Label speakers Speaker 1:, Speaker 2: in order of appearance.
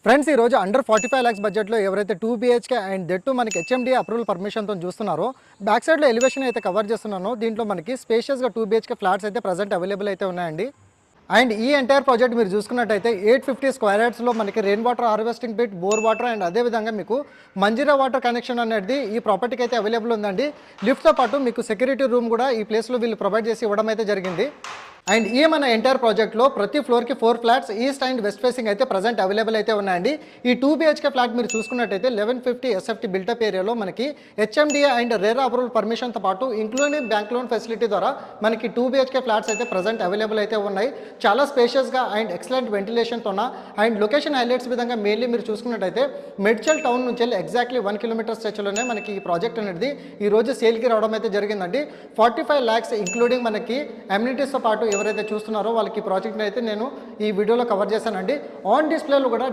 Speaker 1: Friends ఈ రోజు under 45 lakhs బడ్జెట్లో ఎవరైతే 2 BHK అండ్ దట్ మనకి HMDA అప్రూవల్ పర్మిషన్తో చూస్తున్నారో బ్యాక్ సైడ్లో ఎలివేషన్ అయితే కవర్ చేస్తున్నానో దీంట్లో మనకి స్పేషియస్గా 2 BHK ఫ్లాట్స్ అయితే ప్రజెంట్ అవైలబుల్ అయితే ఉన్నాయండి. అండ్ ఈ ఎంటైర్ ప్రాజెక్ట్ మీరు చూసుకున్నట్టయితే 850 స్క్వేర్ యార్డ్స్లో మనకి rain water harvesting bit, bore water and అదేవిధంగా మీకు మంజీరా వాటర్ కనెక్షన్ అనేది ఈ ప్రాపర్టీకి అయితే అవైలబుల్ ఉందండి. లిఫ్ట్తో పాటు మీకు సెక్యూరిటీ రూమ్ కూడా ఈ ప్లేస్లో వీళ్ళు ప్రొవైడ్ చేసి ఇవ్వడం అయితే జరిగింది. అండ్ ఈ మన ఎంటైర్ ప్రాజెక్ట్లో ప్రతి ఫ్లోర్కి 4 flats east and west facing అయితే ప్రజెంట్ అవైలబుల్ అయితే ఉన్నాయండి. ఈ 2 BHK ఫ్లాట్ మీరు చూసుకున్నట్టయితే 1150 SFT బిల్టప్ ఏరియాలో మనకి HMDA అండ్ రేరా అప్రూవల్ పర్మిషన్తో పాటు ఇంక్లూడింగ్ బ్యాంక్ లోన్ ఫెసిలిటీ ద్వారా మనకి 2 BHK ఫ్లాట్స్ అయితే ప్రజెంట్ అవైలబుల్ అయితే ఉన్నాయి. చాలా స్పేషియస్గా అండ్ ఎక్సలెంట్ వెంటిలేషన్తో ఉన్న అండ్ లొకేషన్ హైలైట్స్ విధంగా మెయిన్లీ మీరు చూసుకున్నట్టయితే మెడ్చల్ టౌన్ నుంచి వెళ్ళి ఎగ్జాక్ట్లీ 1 కిలోమీటర్ స్ట్రెచ్లోనే మనకి ఈ ప్రాజెక్ట్ అనేది ఈ రోజు సేల్కి రావడం అయితే జరిగిందండి. 45 lakhs ఇంక్లూడింగ్ మనకి అమ్యూనిటీస్తో పాటు ఎవరైతే చూస్తున్నారో వాళ్ళకి ఈ ప్రాజెక్ట్ని అయితే నేను ఈ వీడియోలో కవర్ చేశానండి. ఆన్ డిస్ప్లేలో కూడా